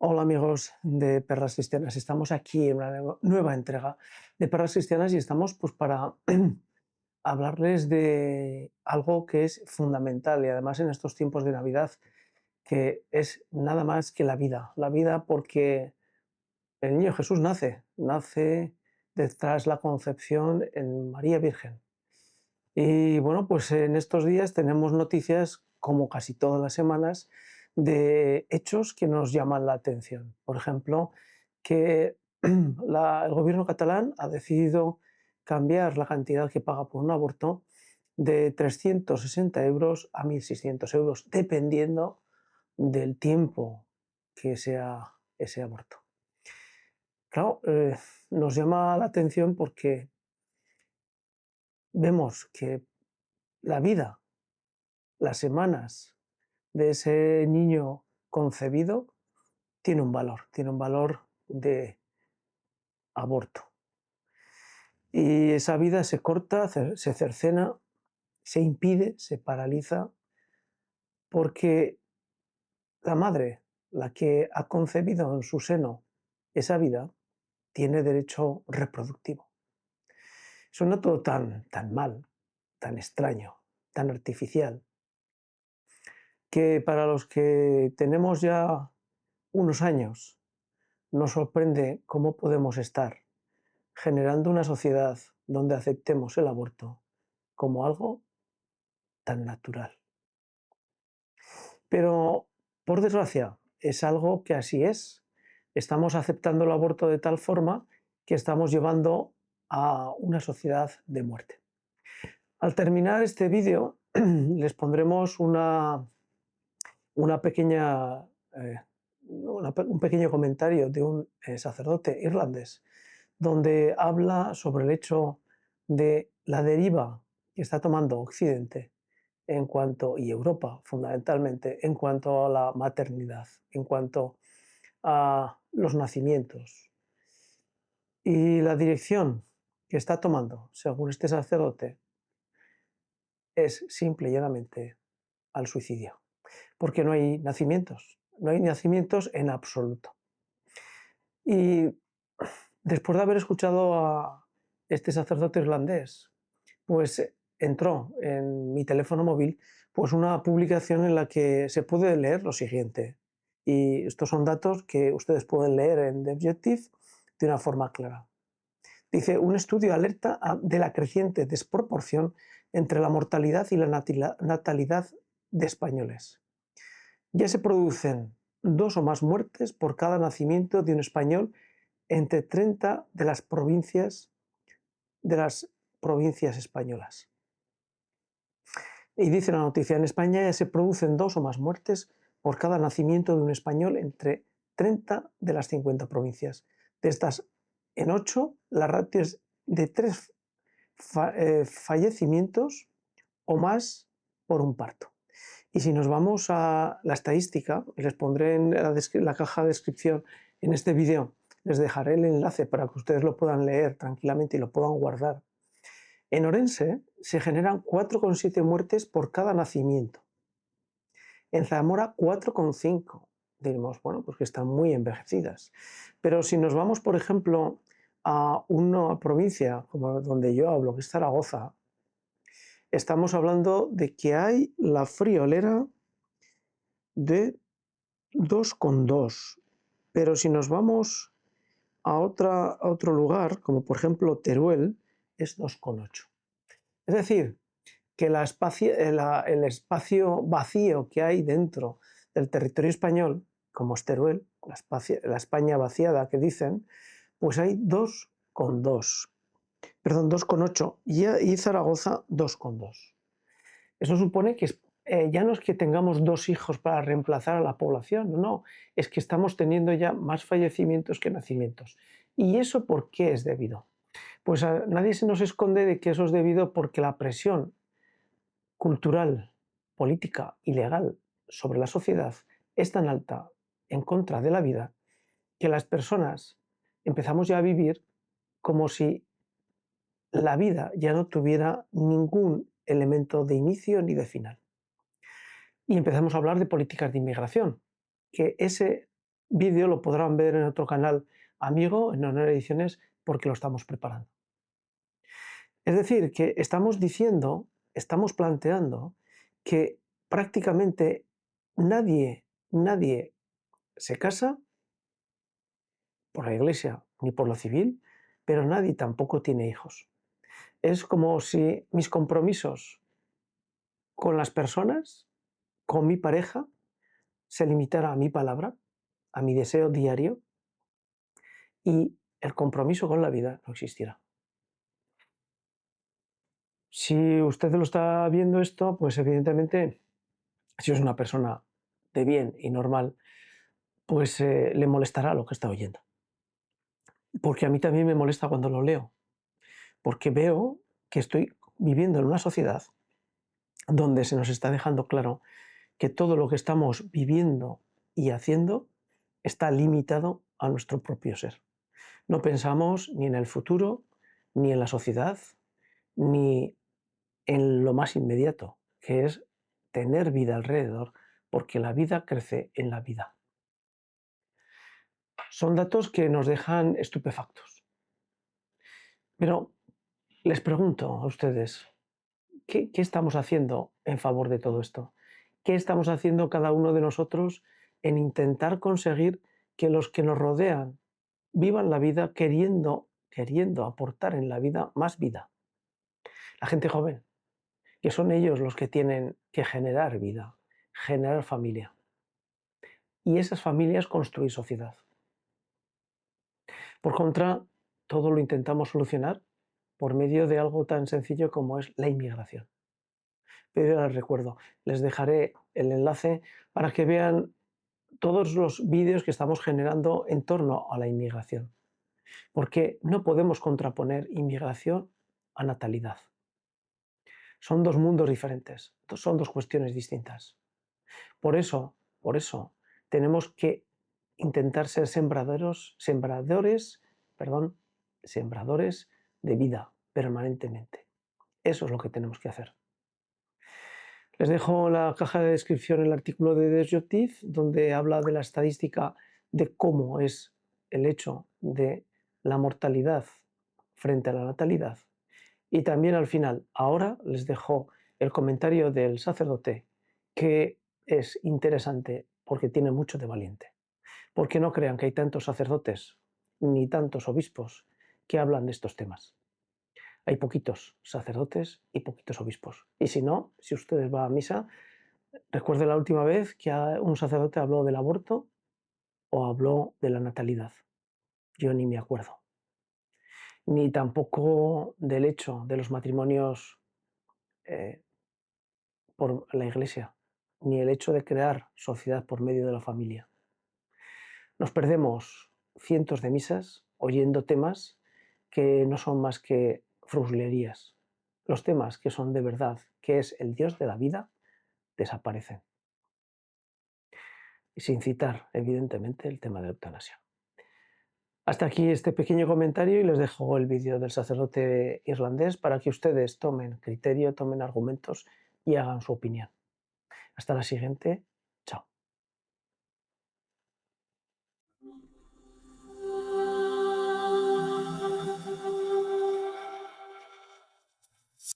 Hola amigos de Perlas Cristianas, estamos aquí en una nueva entrega de Perlas Cristianas y estamos pues para hablarles de algo que es fundamental y además en estos tiempos de Navidad, que es nada más que la vida porque el niño Jesús nace detrás la concepción en María Virgen. Y bueno, pues en estos días tenemos noticias, como casi todas las semanas, de hechos que nos llaman la atención. Por ejemplo, que el gobierno catalán ha decidido cambiar la cantidad que paga por un aborto de 360 euros a 1.600 euros, dependiendo del tiempo que sea ese aborto. Claro, nos llama la atención porque vemos que la vida, las semanas de ese niño concebido tiene un valor de aborto. Y esa vida se corta, se cercena, se impide, se paraliza, porque la madre, la que ha concebido en su seno esa vida, tiene derecho reproductivo. Suena todo tan mal, tan extraño, tan artificial, que para los que tenemos ya unos años nos sorprende cómo podemos estar generando una sociedad donde aceptemos el aborto como algo tan natural. Pero, por desgracia, es algo que así es. Estamos aceptando el aborto de tal forma que estamos llevando a una sociedad de muerte. Al terminar este vídeo, les pondremos una pequeña, un pequeño comentario de un sacerdote irlandés donde habla sobre el hecho de la deriva que está tomando Occidente en cuanto, y Europa fundamentalmente, en cuanto a la maternidad, en cuanto a los nacimientos. Y la dirección que está tomando, según este sacerdote, es simple y llanamente al suicidio, porque no hay nacimientos en absoluto. Y después de haber escuchado a este sacerdote irlandés, pues entró en mi teléfono móvil pues una publicación en la que se puede leer lo siguiente. Y estos son datos que ustedes pueden leer en The Objective de una forma clara. Dice, un estudio alerta de la creciente desproporción entre la mortalidad y la natalidad de españoles. Ya se producen 2 o más muertes por cada nacimiento de un español entre 30 de las provincias españolas. Y dice la noticia, en España ya se producen 2 o más muertes por cada nacimiento de un español entre 30 de las 50 provincias. De estas, en 8, la ratio es de 3 fallecimientos o más por un parto. Y si nos vamos a la estadística, les pondré en la caja de descripción en este vídeo, les dejaré el enlace para que ustedes lo puedan leer tranquilamente y lo puedan guardar. En Orense se generan 4,7 muertes por cada nacimiento. En Zamora 4,5. Diremos, bueno, pues que están muy envejecidas. Pero si nos vamos, por ejemplo, a una provincia como donde yo hablo, que es Zaragoza, estamos hablando de que hay la friolera de 2,2. Pero si nos vamos a otro lugar, como por ejemplo Teruel, es 2,8. Es decir, que el espacio vacío que hay dentro del territorio español, como es Teruel, la España vaciada que dicen, pues hay 2,2, perdón, 2,8 y Zaragoza 2,2. Eso supone que ya no es que tengamos 2 hijos para reemplazar a la población, no, es que estamos teniendo ya más fallecimientos que nacimientos. ¿Y eso por qué es debido? Pues nadie se nos esconde de que eso es debido porque la presión cultural, política y legal sobre la sociedad es tan alta en contra de la vida que las personas empezamos ya a vivir como si la vida ya no tuviera ningún elemento de inicio ni de final. Y empezamos a hablar de políticas de inmigración, que ese vídeo lo podrán ver en otro canal amigo, en Honor Ediciones, porque lo estamos preparando. Es decir, que estamos diciendo, estamos planteando que prácticamente nadie se casa por la Iglesia ni por lo civil, pero nadie tampoco tiene hijos. Es como si mis compromisos con las personas, con mi pareja, se limitara a mi palabra, a mi deseo diario, y el compromiso con la vida no existiera. Si usted lo está viendo esto, pues evidentemente, si es una persona de bien y normal, pues le molestará lo que está oyendo. Porque a mí también me molesta cuando lo leo, porque veo que estoy viviendo en una sociedad donde se nos está dejando claro que todo lo que estamos viviendo y haciendo está limitado a nuestro propio ser. No pensamos ni en el futuro, ni en la sociedad, ni en lo más inmediato, que es tener vida alrededor, porque la vida crece en la vida. Son datos que nos dejan estupefactos. Pero les pregunto a ustedes, ¿qué estamos haciendo en favor de todo esto? ¿Qué estamos haciendo cada uno de nosotros en intentar conseguir que los que nos rodean vivan la vida queriendo aportar en la vida más vida? La gente joven, que son ellos los que tienen que generar vida, generar familia. Y esas familias construir sociedad. Por contra, todo lo intentamos solucionar por medio de algo tan sencillo como es la inmigración. Pero les recuerdo, les dejaré el enlace para que vean todos los vídeos que estamos generando en torno a la inmigración. Porque no podemos contraponer inmigración a natalidad. Son dos mundos diferentes, son dos cuestiones distintas. Por eso, tenemos que intentar ser sembradores de vida permanentemente. Eso es lo que tenemos que hacer. Les dejo en la caja de descripción el artículo de Desjoctif, donde habla de la estadística de cómo es el hecho de la mortalidad frente a la natalidad. Y también al final, ahora les dejo el comentario del sacerdote, que es interesante porque tiene mucho de valiente. Porque no crean que hay tantos sacerdotes ni tantos obispos que hablan de estos temas. Hay poquitos sacerdotes y poquitos obispos. Y si no, si ustedes van a misa, recuerde la última vez que un sacerdote habló del aborto o habló de la natalidad. Yo ni me acuerdo. Ni tampoco del hecho de los matrimonios por la Iglesia, ni el hecho de crear sociedad por medio de la familia. Nos perdemos cientos de misas oyendo temas que no son más que fruslerías. Los temas que son de verdad, que es el Dios de la vida, desaparecen. Y sin citar, evidentemente, el tema de la eutanasia. Hasta aquí este pequeño comentario y les dejo el vídeo del sacerdote irlandés para que ustedes tomen criterio, tomen argumentos y hagan su opinión. Hasta la siguiente. Chao.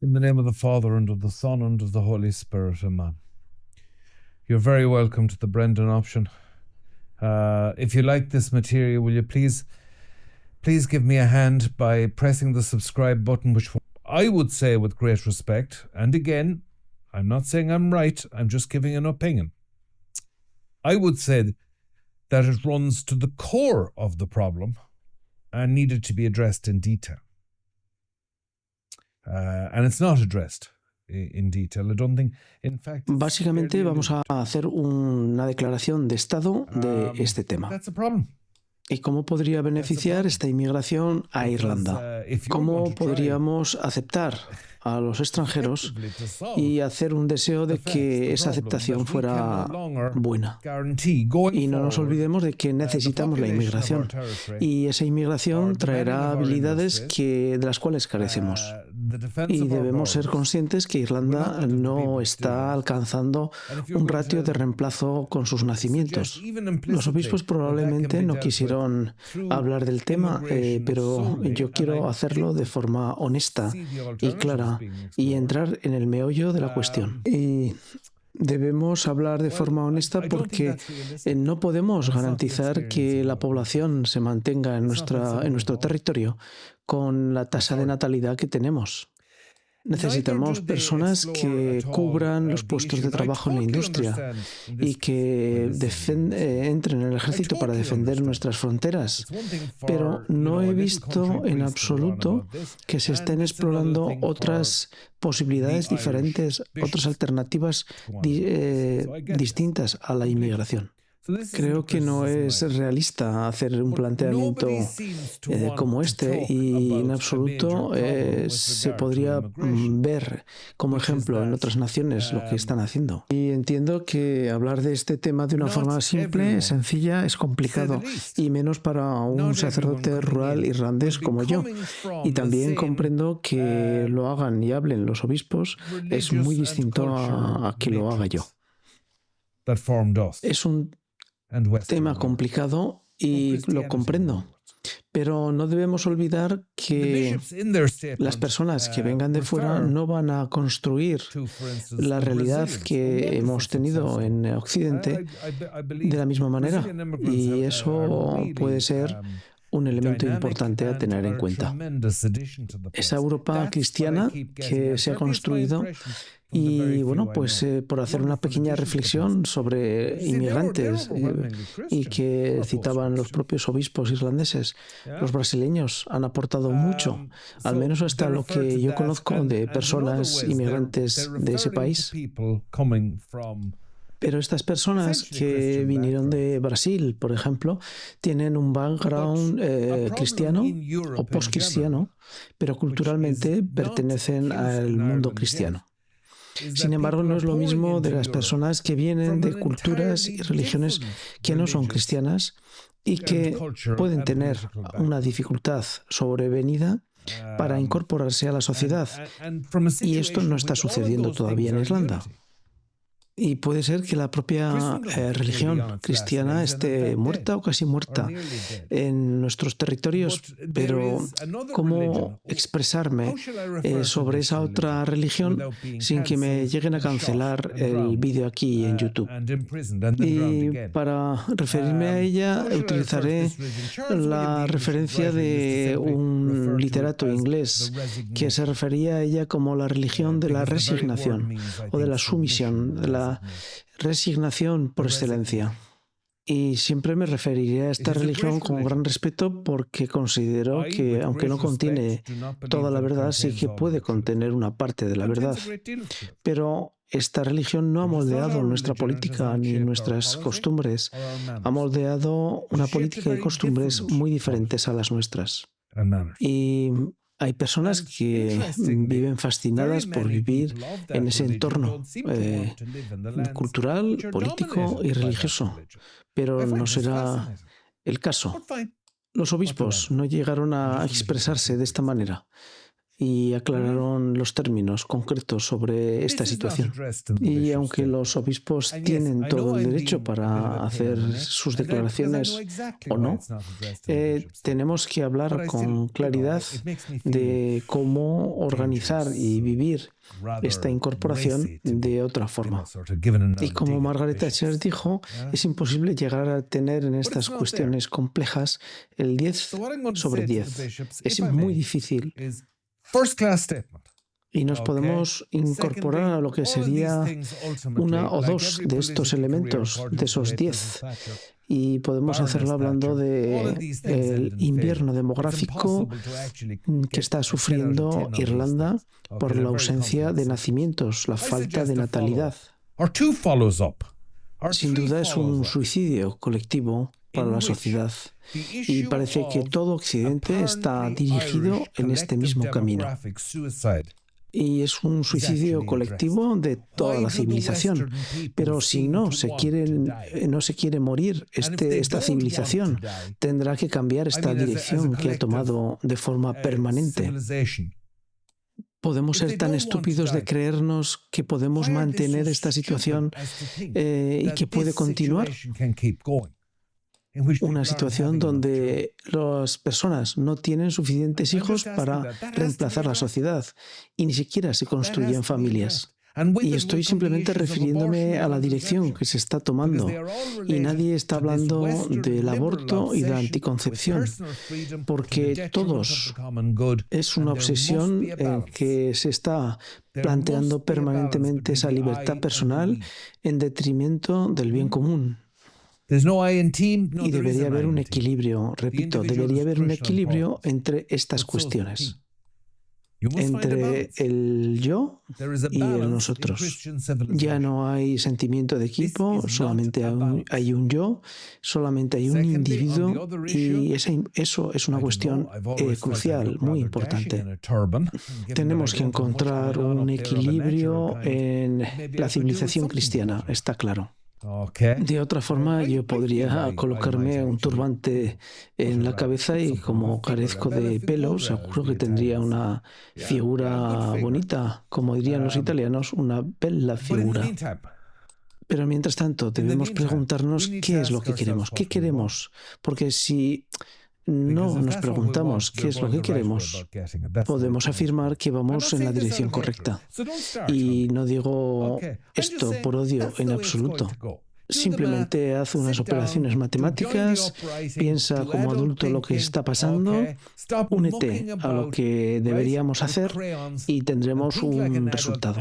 In the name of the Father, and of the Son, and of the Holy Spirit, amen. You're very welcome to the Brendan option. If you like this material, will you please give me a hand by pressing the subscribe button, which I would say with great respect. And again, I'm not saying I'm right, I'm just giving an opinion. I would say that it runs to the core of the problem and needed to be addressed in detail. And it's not addressed in detail. I don't think, in fact, Básicamente vamos a hacer una declaración de estado de este tema. That's a problem. ¿Y cómo podría beneficiar esta inmigración a Irlanda? ¿Cómo podríamos aceptar a los extranjeros y hacer un deseo de que esa aceptación fuera buena? Y no nos olvidemos de que necesitamos la inmigración y esa inmigración traerá habilidades de las cuales carecemos. Y debemos ser conscientes que Irlanda no está alcanzando un ratio de reemplazo con sus nacimientos. Los obispos probablemente no quisieron hablar del tema, pero yo quiero hacerlo de forma honesta y clara y entrar en el meollo de la cuestión. Y debemos hablar de forma honesta porque no podemos garantizar que la población se mantenga en nuestro territorio con la tasa de natalidad que tenemos. Necesitamos personas que cubran los puestos de trabajo en la industria y que entren en el ejército para defender nuestras fronteras. Pero no he visto en absoluto que se estén explorando otras posibilidades diferentes, otras alternativas distintas a la inmigración. Creo que no es realista hacer un planteamiento como este y en absoluto se podría ver como ejemplo en otras naciones lo que están haciendo. Y entiendo que hablar de este tema de una forma simple, sencilla, es complicado y menos para un sacerdote rural irlandés como yo. Y también comprendo que lo hagan y hablen los obispos es muy distinto a que lo haga yo. Es un tema complicado y lo comprendo, pero no debemos olvidar que las personas que vengan de fuera no van a construir la realidad que hemos tenido en Occidente de la misma manera, y eso puede ser un elemento importante a tener en cuenta. Esa Europa cristiana que se ha construido. Y bueno, pues por hacer una pequeña reflexión sobre inmigrantes y que citaban los propios obispos irlandeses, los brasileños han aportado mucho, al menos hasta lo que yo conozco de personas inmigrantes de ese país. Pero estas personas que vinieron de Brasil, por ejemplo, tienen un background cristiano o postcristiano, pero culturalmente pertenecen al mundo cristiano. Sin embargo, no es lo mismo de las personas que vienen de culturas y religiones que no son cristianas y que pueden tener una dificultad sobrevenida para incorporarse a la sociedad. Y esto no está sucediendo todavía en Irlanda. Y puede ser que la propia religión cristiana esté muerta o casi muerta en nuestros territorios, pero ¿cómo expresarme sobre esa otra religión sin que me lleguen a cancelar el vídeo aquí en YouTube? Y para referirme a ella utilizaré la referencia de un literato inglés que se refería a ella como la religión de la resignación o de la sumisión, de la resignación por excelencia. Y siempre me referiré a esta religión con gran respeto porque considero que, aunque no contiene toda la verdad, sí que puede contener una parte de la verdad. Pero esta religión no ha moldeado nuestra política ni nuestras costumbres. Ha moldeado una política y costumbres muy diferentes a las nuestras. Y hay personas que viven fascinadas por vivir en ese entorno cultural, político y religioso, pero no será el caso. Los obispos no llegaron a expresarse de esta manera y aclararon los términos concretos sobre esta situación. Y aunque los obispos tienen todo el derecho para hacer sus declaraciones o no, tenemos que hablar con claridad de cómo organizar y vivir esta incorporación de otra forma. Y como Margaret Thatcher dijo, es imposible llegar a tener en estas cuestiones complejas el 10 sobre 10. Es muy difícil. Y nos podemos incorporar a lo que sería una o dos de estos elementos, de esos 10. Y podemos hacerlo hablando del invierno demográfico que está sufriendo Irlanda por la ausencia de nacimientos, la falta de natalidad. Sin duda es un suicidio colectivo para la sociedad. Y parece que todo Occidente está dirigido en este mismo camino. Y es un suicidio colectivo de toda la civilización. Pero si no se quiere morir esta civilización, tendrá que cambiar esta dirección que ha tomado de forma permanente. Podemos ser tan estúpidos de creernos que podemos mantener esta situación y que puede continuar. Una situación donde las personas no tienen suficientes hijos para reemplazar la sociedad y ni siquiera se construyen familias. Y estoy simplemente refiriéndome a la dirección que se está tomando. Y nadie está hablando del aborto y de la anticoncepción, porque todos es una obsesión en que se está planteando permanentemente esa libertad personal en detrimento del bien común. Y debería haber un equilibrio, repito, debería haber un equilibrio entre estas cuestiones, entre el yo y el nosotros. Ya no hay sentimiento de equipo, solamente hay un yo, solamente hay un individuo, y eso es una cuestión crucial, muy importante. Tenemos que encontrar un equilibrio en la civilización cristiana, está claro. De otra forma, yo podría colocarme un turbante en la cabeza y como carezco de pelo, seguro que tendría una figura bonita, como dirían los italianos, una bella figura. Pero mientras tanto, debemos preguntarnos qué es lo que queremos. ¿Qué queremos? Porque si no nos preguntamos qué es lo que queremos, podemos afirmar que vamos en la dirección correcta. Y no digo esto por odio en absoluto. Simplemente haz unas operaciones matemáticas, piensa como adulto lo que está pasando, únete a lo que deberíamos hacer y tendremos un resultado.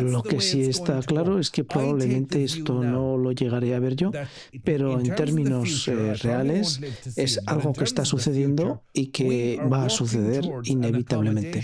Lo que sí está claro es que probablemente esto no lo llegaré a ver yo, pero en términos reales es algo que está sucediendo y que va a suceder inevitablemente.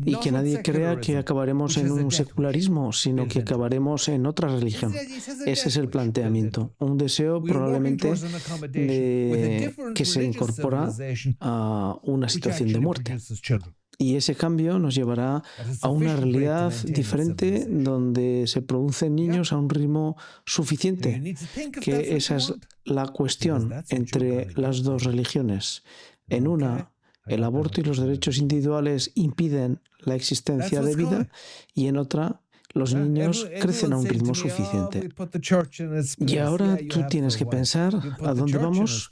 Y que nadie crea que acabaremos en un secularismo, sino que acabaremos en otra religión. Ese es el planteamiento. Un deseo probablemente que se incorpora a una situación de muerte. Y ese cambio nos llevará a una realidad diferente donde se producen niños a un ritmo suficiente, que esa es la cuestión entre las dos religiones. En una, el aborto y los derechos individuales impiden la existencia de vida, y en otra, los niños crecen a un ritmo suficiente. Y ahora tú tienes que pensar a dónde vamos,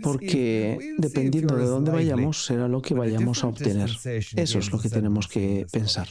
porque dependiendo de dónde vayamos, será lo que vayamos a obtener. Eso es lo que tenemos que pensar.